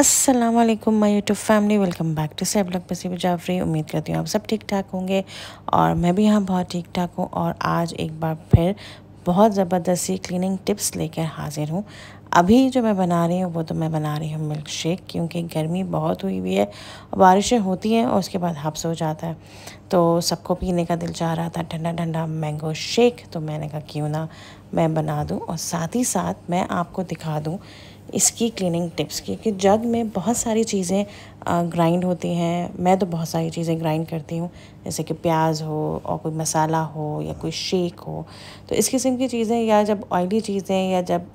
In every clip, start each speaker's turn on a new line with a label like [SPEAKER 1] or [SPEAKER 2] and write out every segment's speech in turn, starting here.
[SPEAKER 1] अस्सलाम वालेकुम my YouTube family, welcome back to सैब लक बसी जाफरी। उम्मीद करती हूँ आप सब ठीक ठाक होंगे और मैं भी यहाँ बहुत ठीक ठाक हूँ। और आज एक बार फिर बहुत ज़बरदस्त सी क्लीनिंग टिप्स लेकर हाजिर हूँ। अभी जो मैं बना रही हूँ वो तो मैं बना रही हूँ मिल्क शेक, क्योंकि गर्मी बहुत हुई हुई है, बारिशें होती हैं और उसके बाद हब्स हो जाता है, तो सबको पीने का दिल चाह रहा था ठंडा ठंडा मैंगो शेक। तो मैंने कहा क्यों ना मैं बना दूँ और साथ ही साथ मैं आपको दिखा दूँ इसकी क्लीनिंग टिप्स की, कि जग में बहुत सारी चीज़ें ग्राइंड होती हैं। मैं तो बहुत सारी चीज़ें ग्राइंड करती हूँ, जैसे कि प्याज हो और कोई मसाला हो या कोई शेक हो। तो इस किस्म की चीज़ें, या जब ऑयली चीज़ें या जब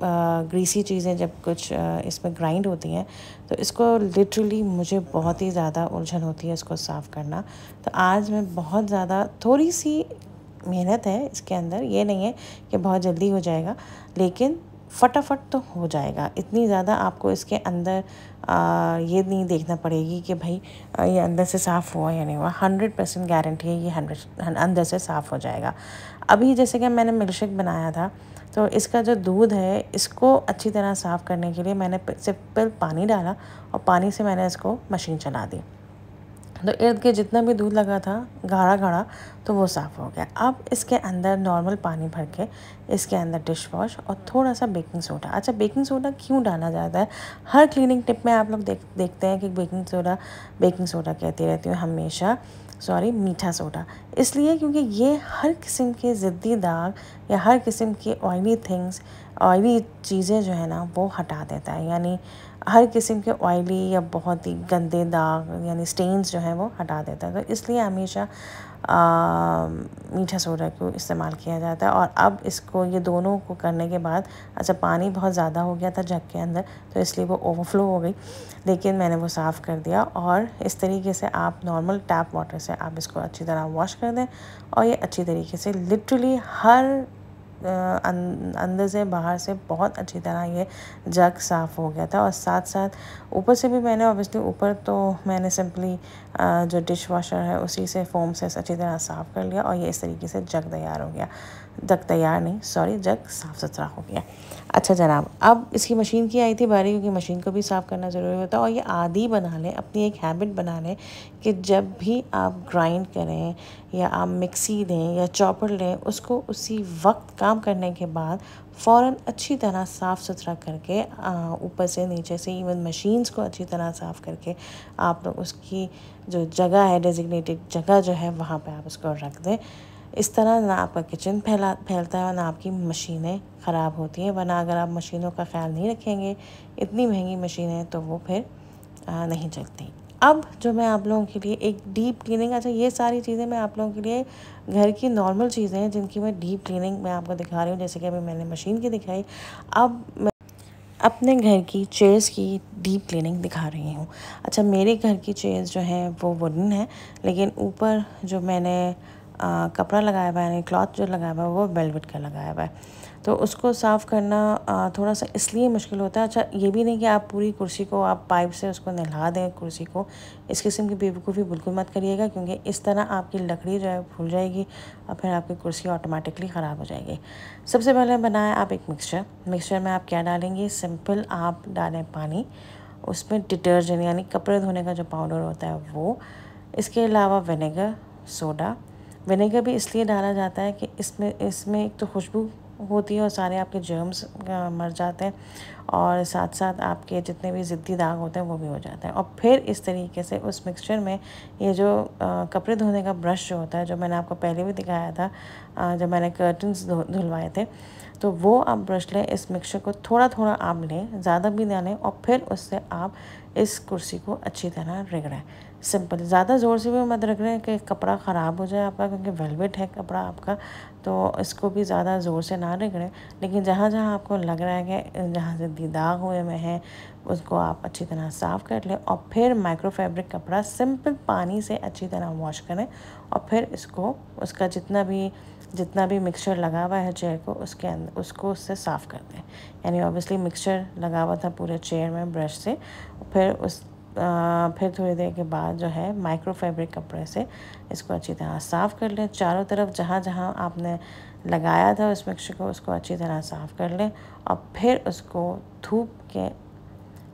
[SPEAKER 1] ग्रीसी चीज़ें जब कुछ इसमें ग्राइंड होती हैं, तो इसको लिटरली मुझे बहुत ही ज़्यादा उलझन होती है इसको साफ़ करना। तो आज मैं बहुत ज़्यादा, थोड़ी सी मेहनत है इसके अंदर, ये नहीं है कि बहुत जल्दी हो जाएगा, लेकिन फटाफट तो हो जाएगा। इतनी ज़्यादा आपको इसके अंदर ये नहीं देखना पड़ेगी कि भाई ये अंदर से साफ़ हुआ या नहीं हुआ। 100% गारंटी है ये 100 अंदर से साफ़ हो जाएगा। अभी जैसे कि मैंने मिल्क शेक बनाया था, तो इसका जो दूध है इसको अच्छी तरह साफ़ करने के लिए मैंने सिंपल पानी डाला और पानी से मैंने इसको मशीन चला दी। तो इर्द गिर्द जितना भी दूध लगा था गाढ़ा गाढ़ा, तो वो साफ़ हो गया। अब इसके अंदर नॉर्मल पानी भर के इसके अंदर डिश वॉश और थोड़ा सा बेकिंग सोडा। अच्छा, बेकिंग सोडा क्यों डाला जाता है? हर क्लीनिंग टिप में आप लोग देखते हैं कि बेकिंग सोडा कहती रहती हूँ हमेशा, सॉरी, मीठा सोडा। इसलिए क्योंकि ये हर किस्म के ज़िद्दी दाग या हर किस्म की ऑयली चीज़ें जो है ना वो हटा देता है। यानी हर किस्म के ऑयली या बहुत ही गंदे दाग यानी स्टेन्स जो हैं वो हटा देता है। तो इसलिए हमेशा मीठा सोडा को इस्तेमाल किया जाता है। और अब इसको, ये दोनों को करने के बाद, अच्छा, पानी बहुत ज़्यादा हो गया था जग के अंदर, तो इसलिए वो ओवरफ्लो हो गई, लेकिन मैंने वो साफ़ कर दिया। और इस तरीके से आप नॉर्मल टैप वाटर से आप इसको अच्छी तरह वॉश कर दें, और ये अच्छी तरीके से लिटरली हर अंदर से बाहर से बहुत अच्छी तरह ये जग साफ़ हो गया था। और साथ साथ ऊपर से भी मैंने ऑब्वियसली, ऊपर तो मैंने सिंपली जो डिश वॉशर है उसी से फोम से अच्छी तरह साफ़ कर लिया, और ये इस तरीके से जग तैयार हो गया। जग साफ़ सुथरा हो गया। अच्छा जनाब, अब इसकी मशीन की आई थी बारी, क्योंकि मशीन को भी साफ़ करना ज़रूरी होता है। और ये आदी बना लें, अपनी एक हैबिट बना लें कि जब भी आप ग्राइंड करें या आप मिक्सी लें या चॉपर लें, उसको उसी वक्त काम करने के बाद फ़ौरन अच्छी तरह साफ़ सुथरा करके, ऊपर से नीचे से इवन मशीन्स को अच्छी तरह साफ़ करके, आप लोग उसकी जो जगह है, डेजिग्नेटेड जगह जो है, वहाँ पे आप उसको रख दें। इस तरह ना आपका किचन फैलता है और ना आपकी मशीनें ख़राब होती हैं। वरना अगर आप मशीनों का ख्याल नहीं रखेंगे, इतनी महंगी मशीनें, तो वो फिर नहीं चलती। अब जो मैं आप लोगों के लिए एक डीप क्लीनिंग, अच्छा, ये सारी चीज़ें मैं आप लोगों के लिए घर की नॉर्मल चीज़ें हैं जिनकी मैं डीप क्लीनिंग मैं आपको दिखा रही हूँ, जैसे कि अभी मैंने मशीन की दिखाई। अब मैं अपने घर की चेयर्स की डीप क्लीनिंग दिखा रही हूँ। अच्छा, मेरे घर की चेयर्स जो हैं वो वुडन है, लेकिन ऊपर जो मैंने कपड़ा लगाया हुआ है, यानी क्लॉथ जो लगाया हुआ है, वो वेलवेट का लगाया हुआ है। तो उसको साफ़ करना थोड़ा सा इसलिए मुश्किल होता है। अच्छा, ये भी नहीं कि आप पूरी कुर्सी को आप पाइप से उसको नहला दें कुर्सी को। इस किस्म की बेवकूफ़ी बिल्कुल मत करिएगा, क्योंकि इस तरह आपकी लकड़ी जो है फूल जाएगी और फिर आपकी कुर्सी ऑटोमेटिकली ख़राब हो जाएगी। सबसे पहले बनाएं आप एक मिक्सचर में आप क्या डालेंगे? सिंपल आप डालें पानी, उसमें डिटर्जेंट यानी कपड़े धोने का जो पाउडर होता है वो, इसके अलावा विनेगर भी इसलिए डाला जाता है कि इसमें एक तो खुशबू होती है और सारे आपके जर्म्स मर जाते हैं, और साथ साथ आपके जितने भी ज़िद्दी दाग होते हैं वो भी हो जाते हैं। और फिर इस तरीके से उस मिक्सचर में ये जो कपड़े धोने का ब्रश जो होता है, जो मैंने आपको पहले भी दिखाया था जब मैंने कर्टन्स धुलवाए थे, तो वो आप ब्रश लें, इस मिक्सचर को थोड़ा थोड़ा आप लें, ज़्यादा भी ना लें, और फिर उससे आप इस कुर्सी को अच्छी तरह रगड़ें। सिंपल, ज़्यादा ज़ोर से भी मत रगड़ें कि कपड़ा ख़राब हो जाए आपका, क्योंकि वेलवेट है कपड़ा आपका, तो इसको भी ज़्यादा ज़ोर से ना रगड़ें। लेकिन जहाँ जहाँ आपको लग रहा है कि जहाँ से दाग हुए में हैं, उसको आप अच्छी तरह साफ़ कर लें, और फिर माइक्रो फैब्रिक कपड़ा सिंपल पानी से अच्छी तरह वॉश करें, और फिर इसको उसका जितना भी मिक्सचर लगा हुआ है चेयर को, उसके अंदर उसको उससे साफ़ कर दें। यानी ऑब्वियसली मिक्सचर लगा हुआ था पूरे चेयर में ब्रश से, फिर थोड़ी देर के बाद जो है माइक्रो फैब्रिक कपड़े से इसको अच्छी तरह साफ़ कर लें। चारों तरफ जहाँ जहाँ आपने लगाया था उस मिक्सचर को, उसको अच्छी तरह साफ़ कर लें, और फिर उसको धूप के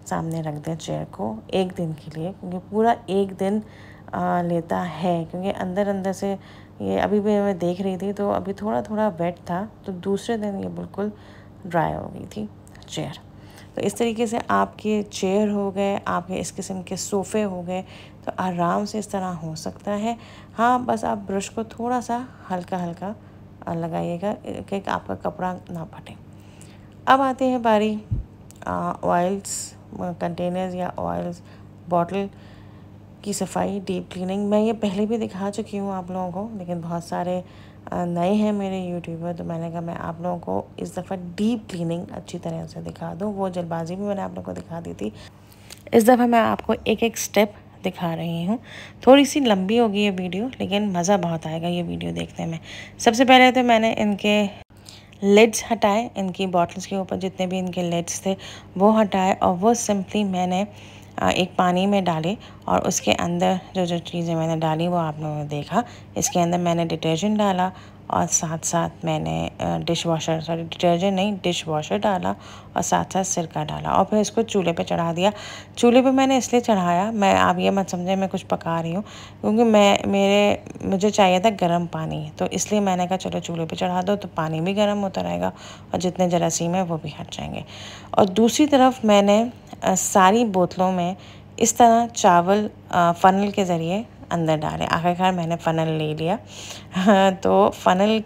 [SPEAKER 1] सामने रख दें चेयर को एक दिन के लिए, क्योंकि पूरा एक दिन लेता है, क्योंकि अंदर अंदर से ये अभी भी मैं देख रही थी तो अभी थोड़ा थोड़ा वेट था, तो दूसरे दिन ये बिल्कुल ड्राई हो गई थी चेयर। तो इस तरीके से आपके चेयर हो गए, आपके इस किस्म के सोफ़े हो गए, तो आराम से इस तरह हो सकता है। हाँ, बस आप ब्रश को थोड़ा सा हल्का हल्का लगाइएगा कि आपका कपड़ा ना फटे। अब आती है बारी ऑयल्स कंटेनर्स या ऑयल्स बॉटल की सफाई, डीप क्लीनिंग। मैं ये पहले भी दिखा चुकी हूँ आप लोगों को, लेकिन बहुत सारे नए हैं मेरे यूट्यूबर, तो मैंने कहा मैं आप लोगों को इस दफ़ा डीप क्लीनिंग अच्छी तरह से दिखा दूँ। वो जल्दबाजी में मैंने आप लोगों को दिखा दी थी, इस दफ़ा मैं आपको एक एक स्टेप दिखा रही हूँ। थोड़ी सी लंबी होगी ये वीडियो, लेकिन मज़ा बहुत आएगा ये वीडियो देखने में। सबसे पहले तो मैंने इनके लिड्स हटाए, इनकी बॉटल्स के ऊपर जितने भी इनके लिड्स थे वो हटाए, और वो सिंपली मैंने एक पानी में डाले, और उसके अंदर जो जो चीज़ें मैंने डाली वो आप लोगों ने देखा। इसके अंदर मैंने डिटर्जेंट डाला, और साथ साथ मैंने डिटर्जेंट नहीं, डिश वॉशर डाला, और साथ साथ सिरका डाला, और फिर इसको चूल्हे पे चढ़ा दिया। चूल्हे पे मैंने इसलिए चढ़ाया, मैं आप ये मत समझे मैं कुछ पका रही हूँ, क्योंकि मुझे चाहिए था गर्म पानी, तो इसलिए मैंने कहा चलो चूल्हे पे चढ़ा दो, तो पानी भी गर्म होता रहेगा और जितने जरासीम है वो भी हट जाएंगे। और दूसरी तरफ मैंने सारी बोतलों में इस तरह चावल फ़नल के ज़रिए अंदर डाले। आखिरकार मैंने फ़नल ले लिया तो फ़नल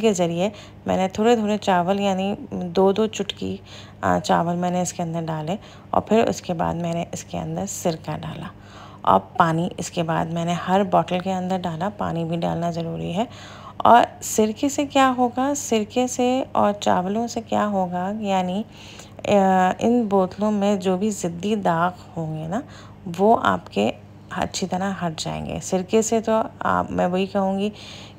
[SPEAKER 1] के ज़रिए मैंने थोड़े थोड़े चावल, यानी 2-2 चुटकी चावल मैंने इसके अंदर डाले, और फिर उसके बाद मैंने इसके अंदर सिरका डाला, और पानी इसके बाद मैंने हर बॉटल के अंदर डाला। पानी भी डालना ज़रूरी है। और सिरके से क्या होगा, सिरके से और चावलों से क्या होगा, यानी इन बोतलों में जो भी ज़िद्दी दाग होंगे ना, वो आपके अच्छी तरह हट जाएंगे। सिरके से तो मैं वही कहूँगी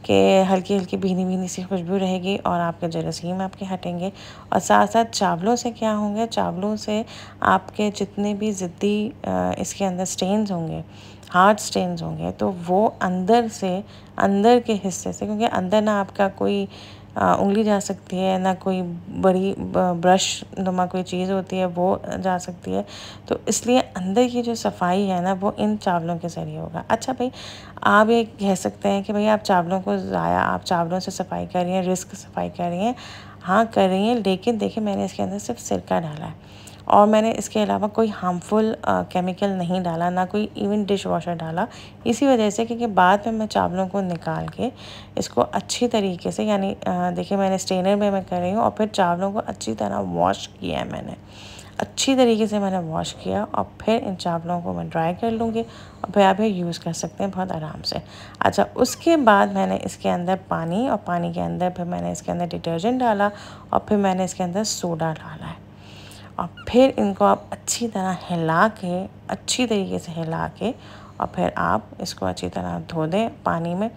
[SPEAKER 1] कि हल्की हल्की भीनी भीनी सी खुशबू रहेगी, और आपके जरासीम आपके हटेंगे। और साथ साथ चावलों से क्या होंगे, चावलों से आपके जितने भी ज़िद्दी इसके अंदर स्टेन्स होंगे, हार्ड स्टेन्स होंगे, तो वो अंदर के हिस्से से, क्योंकि अंदर ना आपका कोई उंगली जा सकती है, ना कोई बड़ी ब्रश नुमा कोई चीज़ होती है वो जा सकती है, तो इसलिए अंदर की जो सफाई है ना वो इन चावलों के ज़रिए होगा। अच्छा भाई, आप ये कह सकते हैं कि भाई आप चावलों से सफाई कर रही हैं, रिस्क सफाई कर रही हैं। हाँ कर रही हैं, लेकिन देखिए मैंने इसके अंदर सिर्फ सिरका डाला है, और मैंने इसके अलावा कोई हार्मफुल केमिकल नहीं डाला, ना कोई इवन डिश वॉशर डाला। इसी वजह से क्योंकि बाद में मैं चावलों को निकाल के इसको अच्छी तरीके से, यानी देखिए मैंने स्ट्रेनर में मैं कर रही हूँ, और फिर चावलों को अच्छी तरह वॉश किया है मैंने, अच्छी तरीके से मैंने वॉश किया, और फिर इन चावलों को मैं ड्राई कर लूँगी, और फिर आप ये यूज़ कर सकते हैं बहुत आराम से। अच्छा, उसके बाद मैंने इसके अंदर पानी, और पानी के अंदर फिर मैंने इसके अंदर डिटर्जेंट डाला, और फिर मैंने इसके अंदर सोडा डाला है, और फिर इनको आप अच्छी तरह अच्छी तरीके से हिला के, और फिर आप इसको अच्छी तरह धो दें पानी में।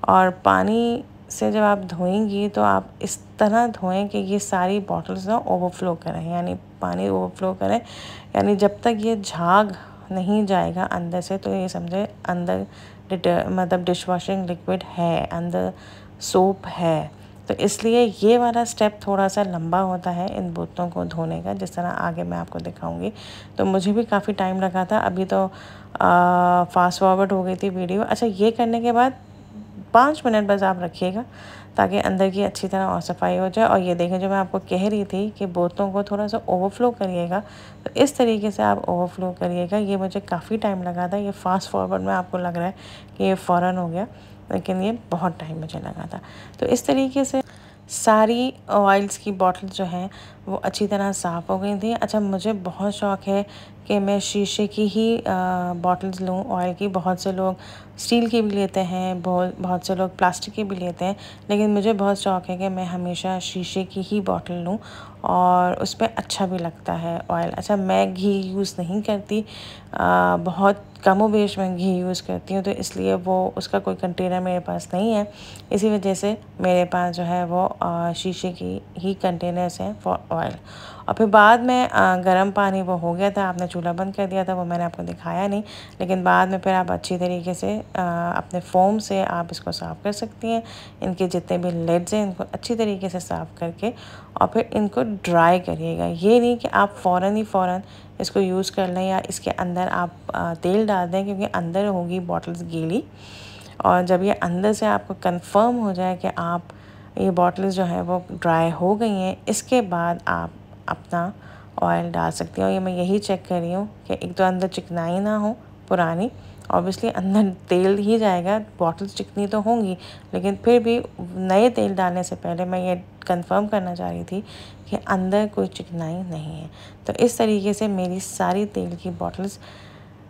[SPEAKER 1] और पानी से जब आप धोएंगी तो आप इस तरह धोएं कि ये सारी बॉटल्स ना ओवरफ्लो करें, यानी पानी ओवरफ्लो करें, यानी जब तक ये झाग नहीं जाएगा अंदर से, तो ये समझे अंदर मतलब डिश वॉशिंग लिक्विड है, अंदर सोप है। तो इसलिए ये वाला स्टेप थोड़ा सा लंबा होता है इन बोतलों को धोने का, जिस तरह आगे मैं आपको दिखाऊंगी। तो मुझे भी काफ़ी टाइम लगा था, अभी तो फास्ट फॉरवर्ड हो गई थी वीडियो। अच्छा, ये करने के बाद 5 मिनट बस आप रखिएगा, ताकि अंदर की अच्छी तरह और सफाई हो जाए। और ये देखें, जो मैं आपको कह रही थी कि बोतलों को थोड़ा सा ओवरफ्लो करिएगा, तो इस तरीके से आप ओवरफ्लो करिएगा। ये मुझे काफ़ी टाइम लगा था, ये फास्ट फॉरवर्ड में आपको लग रहा है कि ये फ़ौरन हो गया, लेकिन ये बहुत टाइम मुझे लगा था। तो इस तरीके से सारी ऑयल्स की बॉटल जो हैं वो अच्छी तरह साफ़ हो गई थी। अच्छा, मुझे बहुत शौक़ है कि मैं शीशे की ही बॉटल्स लूँ ऑयल की। बहुत से लोग स्टील की भी लेते हैं, बहुत से लोग प्लास्टिक की भी लेते हैं, लेकिन मुझे बहुत शौक़ है कि मैं हमेशा शीशे की ही बॉटल लूँ, और उस पर अच्छा भी लगता है ऑयल। अच्छा, मैं घी यूज़ नहीं करती, बहुत कमोबेश मैं घी यूज़ करती हूँ, तो इसलिए वो उसका कोई कंटेनर मेरे पास नहीं है। इसी वजह से मेरे पास जो है वो शीशे की ही कंटेनर्स हैं फॉर ऑयल। और फिर बाद में गर्म पानी वो हो गया था, आपने चूल्हा बंद कर दिया था, वो मैंने आपको दिखाया नहीं, लेकिन बाद में फिर आप अच्छी तरीके से अपने फ़ोम से आप इसको साफ़ कर सकती हैं। इनके जितने भी लिड्स हैं इनको अच्छी तरीके से साफ़ करके और फिर इनको ड्राई करिएगा। ये नहीं कि आप फ़ौरन इसको यूज़ कर लें या इसके अंदर आप तेल डाल दें, क्योंकि अंदर होगी बॉटल्स गीली। और जब ये अंदर से आपको कंफर्म हो जाए कि आप ये बॉटल्स जो है वो ड्राई हो गई हैं, इसके बाद आप अपना ऑयल डाल सकती हैं। और ये मैं यही चेक कर रही हूँ कि एक तो अंदर चिकनाई ना हो पुरानी, ऑब्वियसली अंदर तेल ही जाएगा, बॉटल्स चिकनी तो होंगी, लेकिन फिर भी नए तेल डालने से पहले मैं ये कंफर्म करना चाह रही थी कि अंदर कोई चिकनाई नहीं है। तो इस तरीके से मेरी सारी तेल की बॉटल्स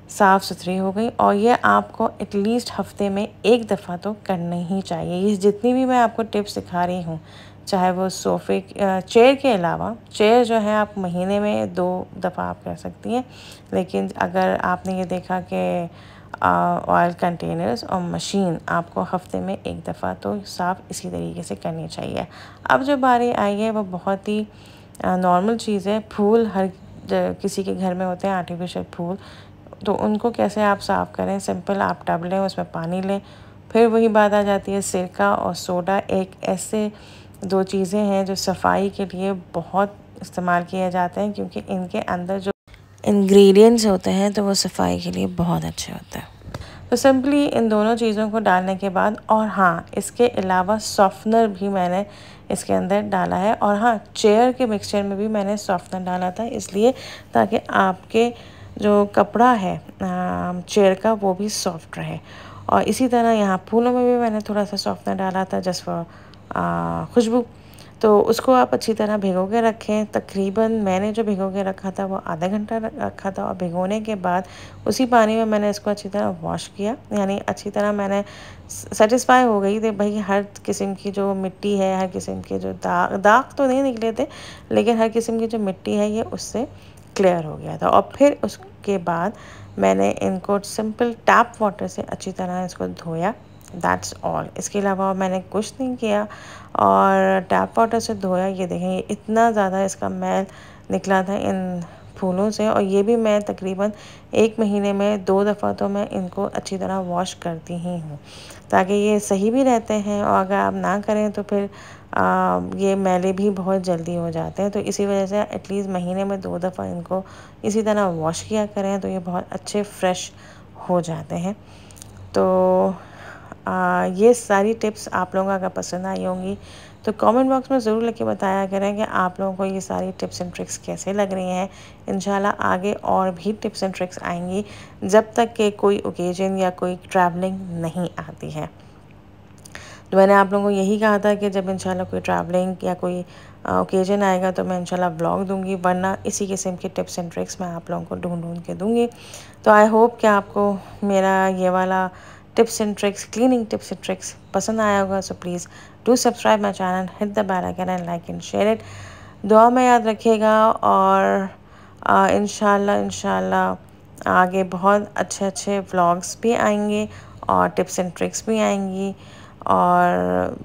[SPEAKER 1] साफ़ सुथरी हो गई। और ये आपको एटलीस्ट हफ्ते में एक दफ़ा तो करना ही चाहिए। ये जितनी भी मैं आपको टिप्स सिखा रही हूँ, चाहे वो सोफ़े चेयर के अलावा, चेयर जो है आप महीने में 2 दफ़ा आप कर सकती हैं, लेकिन अगर आपने ये देखा कि ऑयल कंटेनर्स और मशीन आपको हफ्ते में एक दफ़ा तो साफ़ इसी तरीके से करनी चाहिए। अब जो बारी आई है वो बहुत ही नॉर्मल चीज़ है। फूल हर किसी के घर में होते हैं, आर्टिफिशियल फूल, तो उनको कैसे आप साफ़ करें। सिंपल आप टब लें, उसमें पानी लें, फिर वही बात आ जाती है सिरका और सोडा। एक ऐसे 2 चीज़ें हैं जो सफाई के लिए बहुत इस्तेमाल किए जाते हैं, क्योंकि इनके अंदर जो इंग्रेडिएंट्स होते हैं तो वो सफाई के लिए बहुत अच्छे होते हैं। तो सिंपली इन दोनों चीज़ों को डालने के बाद, और हाँ इसके अलावा सॉफ्टनर भी मैंने इसके अंदर डाला है। और हाँ, चेयर के मिक्सचर में भी मैंने सॉफ्टनर डाला था, इसलिए ताकि आपके जो कपड़ा है चेयर का वो भी सॉफ्ट रहे। और इसी तरह यहाँ फूलों में भी मैंने थोड़ा सा सॉफ्टनर डाला था जस्ट फॉर खुशबू। तो उसको आप अच्छी तरह भिगो के रखें। तकरीबन मैंने जो भिगो के रखा था वो आधा घंटा रखा था, और भिगोने के बाद उसी पानी में मैंने इसको अच्छी तरह वॉश किया। यानी अच्छी तरह मैंने सेटिस्फाई हो गई थी भाई, हर किस्म की जो मिट्टी है, हर किस्म के जो दाग तो नहीं निकले थे, लेकिन हर किस्म की जो मिट्टी है ये उससे क्लियर हो गया था। और फिर उसके बाद मैंने इनको सिंपल टैप वाटर से अच्छी तरह इसको धोया। दैट्स ऑल, इसके अलावा मैंने कुछ नहीं किया। और टैप वाटर से धोया, ये देखें ये इतना ज़्यादा इसका मैल निकला था इन फूलों से। और ये भी मैं तकरीबन 1 महीने में 2 दफ़ा तो मैं इनको अच्छी तरह वॉश करती ही हूँ, ताकि ये सही भी रहते हैं। और अगर आप ना करें तो फिर ये मैले भी बहुत जल्दी हो जाते हैं। तो इसी वजह से एटलीस्ट महीने में 2 दफ़ा इनको इसी तरह वॉश किया करें, तो ये बहुत अच्छे फ्रेश हो जाते हैं। तो ये सारी टिप्स आप लोगों को अगर पसंद आई होंगी तो कमेंट बॉक्स में ज़रूर लिख के बताया करें कि आप लोगों को ये सारी टिप्स एंड ट्रिक्स कैसे लग रही हैं। इंशाल्लाह आगे और भी टिप्स एंड ट्रिक्स आएंगी, जब तक कि कोई ओकेजन या कोई ट्रैवलिंग नहीं आती है। तो मैंने आप लोगों को यही कहा था कि जब इंशाल्लाह कोई ट्रैवलिंग या कोई ओकेजन आएगा तो मैं इंशाल्लाह ब्लॉग दूंगी, वरना इसी किस्म की टिप्स एंड ट्रिक्स मैं आप लोगों को ढूंढ के दूंगी। तो आई होप कि आपको मेरा ये वाला tips and tricks, cleaning tips and tricks पसंद आया होगा। So please do subscribe my channel, hit the bell icon and like and share it. दुआ में याद रखिएगा। और इंशाल्लाह आगे बहुत अच्छे व्लॉग्स भी आएंगे और टिप्स एंड ट्रिक्स भी आएंगी। और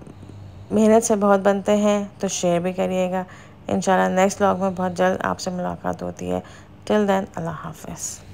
[SPEAKER 1] मेहनत से बहुत बनते हैं, तो शेयर भी करिएगा। इंशाल्लाह नेक्स्ट व्लॉग में बहुत जल्द आपसे मुलाकात होती है। टिल देन अल्लाह हाफ़िज़।